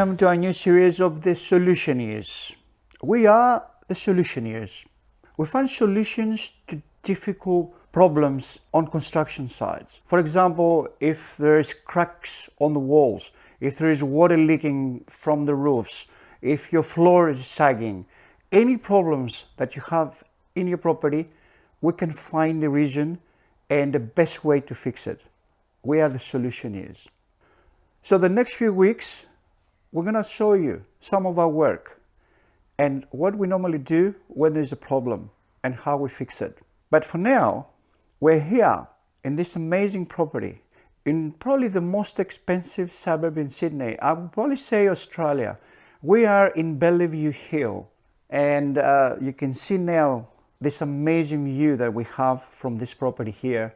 welcome to our new series of the Solutioneers. We are the Solutioneers. We find solutions to difficult problems on construction sites. For example, if there is cracks on the walls, if there is water leaking from the roofs, if your floor is sagging, any problems that you have in your property, we can find the reason and the best way to fix it. We are the Solutioneers. So the next few weeks, we're going to show you some of our work and what we normally do when there's a problem and how we fix it. But for now, we're here in this amazing property in probably the most expensive suburb in Sydney. I would probably say Australia. We are in Bellevue Hill, and you can see now this amazing view that we have from this property here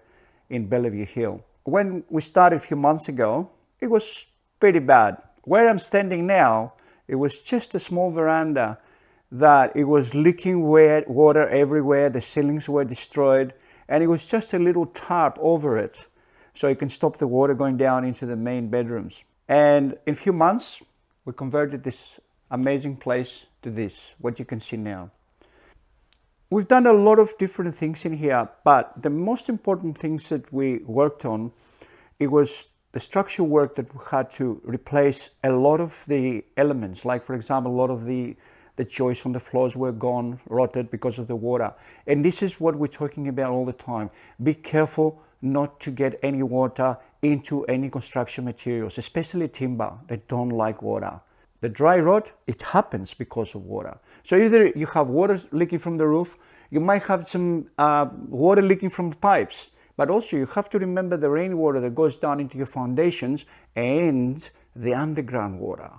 in Bellevue Hill. When we started a few months ago, it was pretty bad. Where I'm standing now, it was just a small veranda that it was leaking wet water everywhere. The ceilings were destroyed, and it was just a little tarp over it so it can stop the water going down into the main bedrooms. And in a few months, we converted this amazing place to this, what you can see now. We've done a lot of different things in here, but the most important things that we worked on, it was the structural work that we had to replace a lot of the elements, like for example, a lot of the joists on the floors were gone, rotted because of the water. And this is what we're talking about all the time. Be careful not to get any water into any construction materials, especially timber. They don't like water. The dry rot, it happens because of water. So either you have water leaking from the roof, you might have some water leaking from the pipes. But also you have to remember the rainwater that goes down into your foundations and the underground water.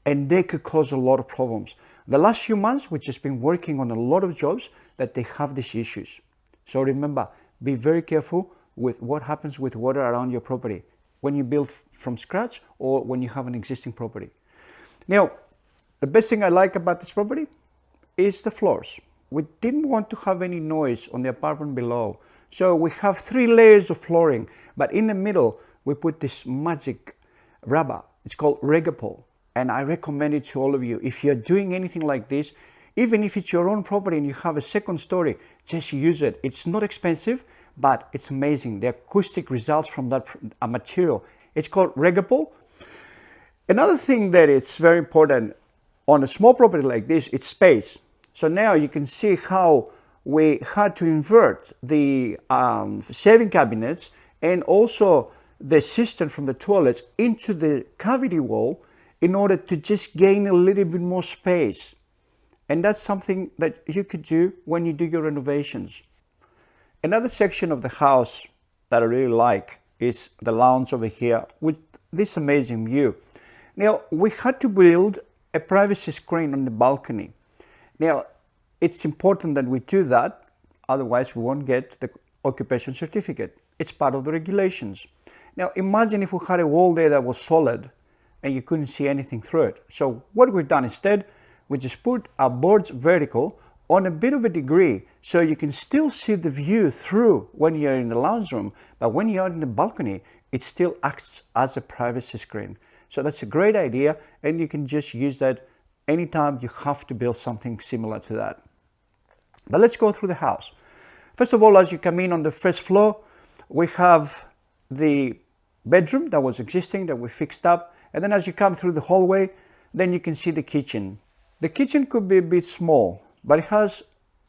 And they could cause a lot of problems. The last few months, we've just been working on a lot of jobs that they have these issues. So remember, be very careful with what happens with water around your property when you build from scratch or when you have an existing property. Now, the best thing I like about this property is the floors. We didn't want to have any noise on the apartment below. So we have 3 layers of flooring, but in the middle, we put this magic rubber. It's called Regapol. And I recommend it to all of you. If you're doing anything like this, even if it's your own property and you have a second story, just use it. It's not expensive, but it's amazing. The acoustic results from that material. It's called Regapol. Another thing that is very important on a small property like this, it's space. So now you can see how we had to invert the shaving cabinets and also the cistern from the toilets into the cavity wall in order to just gain a little bit more space. And that's something that you could do when you do your renovations. Another section of the house that I really like is the lounge over here with this amazing view. Now, we had to build a privacy screen on the balcony. Now, it's important that we do that, otherwise we won't get the occupation certificate. It's part of the regulations. Now, imagine if we had a wall there that was solid and you couldn't see anything through it. So what we've done instead, we just put our boards vertical on a bit of a degree so you can still see the view through when you're in the lounge room, but when you're in the balcony, it still acts as a privacy screen. So that's a great idea, and you can just use that anytime you have to build something similar to that. But let's go through the house. First of all, as you come in on the first floor, we have the bedroom that was existing that we fixed up. And then as you come through the hallway, then you can see the kitchen. The kitchen could be a bit small, but it has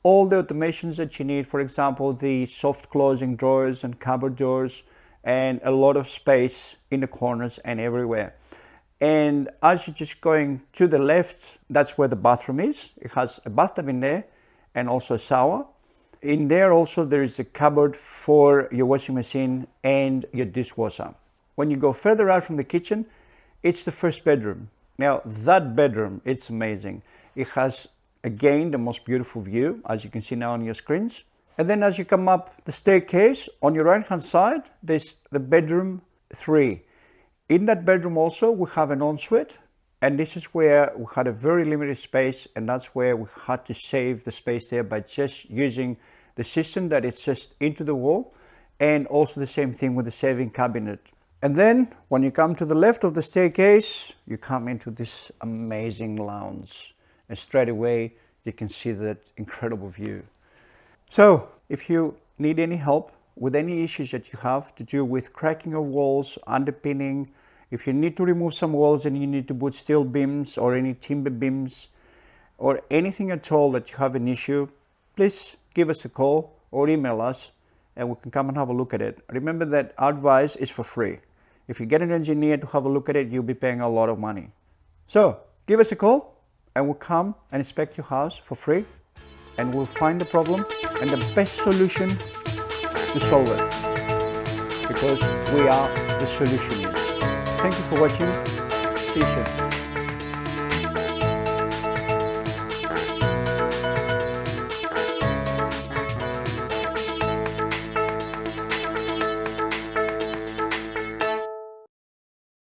all the automations that you need. For example, the soft closing drawers and cupboard doors and a lot of space in the corners and everywhere. And as you're just going to the left, that's where the bathroom is. It has a bathtub in there and also a shower. In there also there is a cupboard for your washing machine and your dishwasher. When you go further out from the kitchen, it's the first bedroom. Now that bedroom, it's amazing. It has again the most beautiful view, as you can see now on your screens. And then as you come up the staircase, on your right hand side, there's the bedroom 3. In that bedroom also we have an ensuite, and this is where we had a very limited space, and that's where we had to save the space there by just using the cistern that is just into the wall, and also the same thing with the shaving cabinet. And then when you come to the left of the staircase, you come into this amazing lounge. And straight away, you can see that incredible view. So if you need any help with any issues that you have to do with cracking of walls, underpinning, if you need to remove some walls and you need to put steel beams or any timber beams or anything at all that you have an issue, please give us a call or email us and we can come and have a look at it. Remember that our advice is for free. If you get an engineer to have a look at it, you'll be paying a lot of money. So give us a call and we'll come and inspect your house for free and we'll find the problem and the best solution to solve it, because we are the solution. Thank you for watching. See you soon.